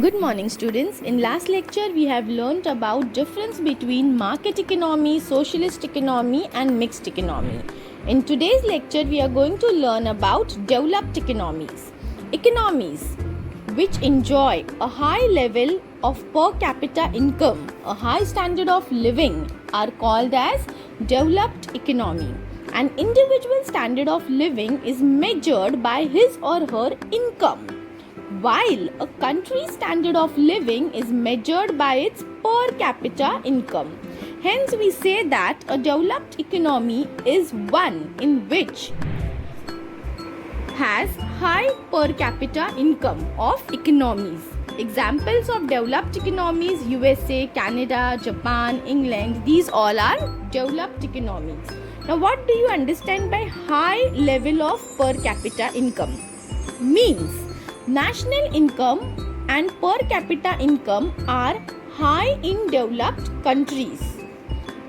Good morning students. In last lecture we have learnt about difference between market economy, socialist economy and mixed economy. In today's lecture we are going to learn about developed economies. Economies which enjoy a high level of per capita income, a high standard of living are called as developed economy. An individual standard of living is measured by his or her income, while a country's standard of living is measured by its per capita income. Hence, we say that a developed economy is one in which has high per capita income of economies. Examples of developed economies: USA, Canada, Japan, England. These all are developed economies. Now, what do you understand by high level of per capita income? Means national income and per capita income are high in developed countries.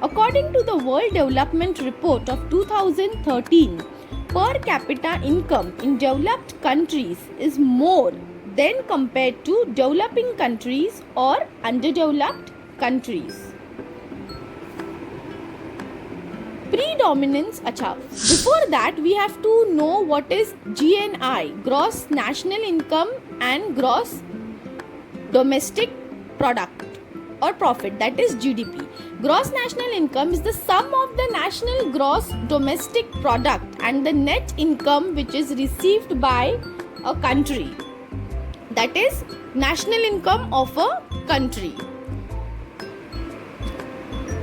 According to the World Development Report of 2013, per capita income in developed countries is more than compared to developing countries or underdeveloped countries. Predominance. Before that we have to know what is GNI, gross national income and gross domestic product or profit, that is GDP. Gross national income is the sum of the national gross domestic product and the net income which is received by a country, that is national income of a country.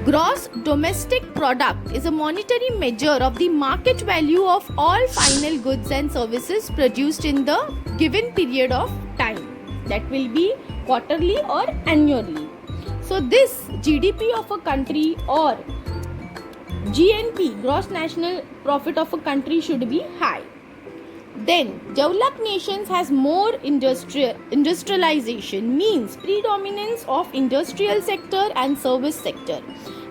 Gross domestic product is a monetary measure of the market value of all final goods and services produced in the given period of time. That will be quarterly or annually. So this GDP of a country or GNP, gross national profit of a country, should be high. Then developed nations has more industrialization, means predominance of industrial sector and service sector.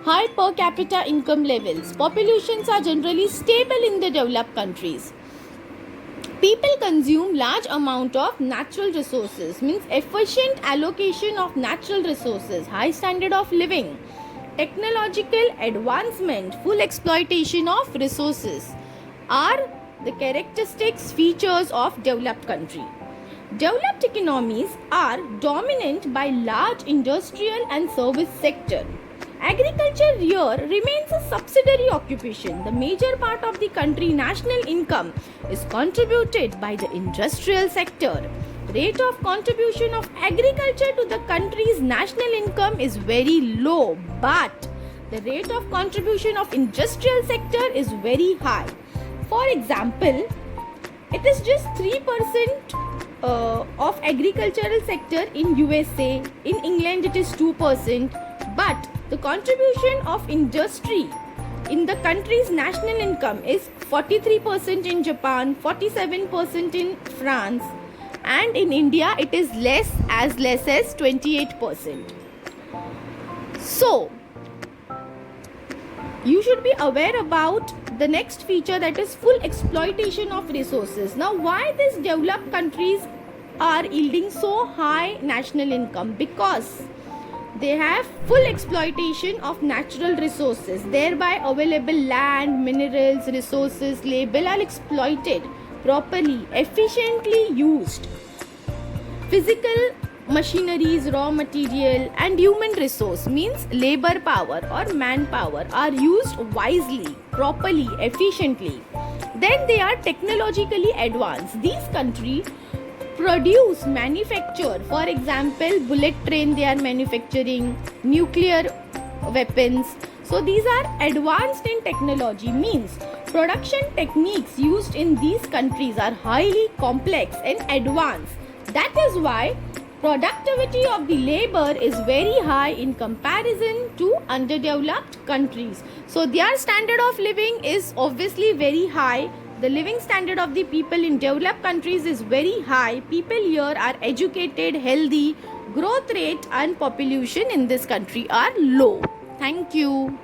High per capita income levels. Populations are generally stable in the developed countries. People consume large amount of natural resources, means efficient allocation of natural resources, high standard of living, technological advancement, full exploitation of resources are the characteristics features of developed country. Developed economies are dominant by large industrial and service sector. Agriculture here remains a subsidiary occupation. The major part of the country national income is contributed by the industrial sector. Rate of contribution of agriculture to the country's national income is very low, but the rate of contribution of industrial sector is very high. For example, it is just 3% of agricultural sector in USA. In England it is 2%, but the contribution of industry in the country's national income is 43% in Japan, 47% in France, and in India it is less as 28%. So you should be aware about the next feature, that is full exploitation of resources. Now, why these developed countries are yielding so high national income? Because they have full exploitation of natural resources, thereby available land, minerals, resources, labor are exploited properly, efficiently used. Physical machineries, raw material and human resource, means labor power or manpower, are used wisely, properly, efficiently. Then they are technologically advanced. These countries produce, manufacture, for example bullet train they are manufacturing, nuclear weapons. So these are advanced in technology, means production techniques used in these countries are highly complex and advanced. That is why productivity of the labor is very high in comparison to underdeveloped countries. So their standard of living is obviously very high. The living standard of the people in developed countries is very high. People here are educated, healthy. Growth rate and population in this country are low. Thank you.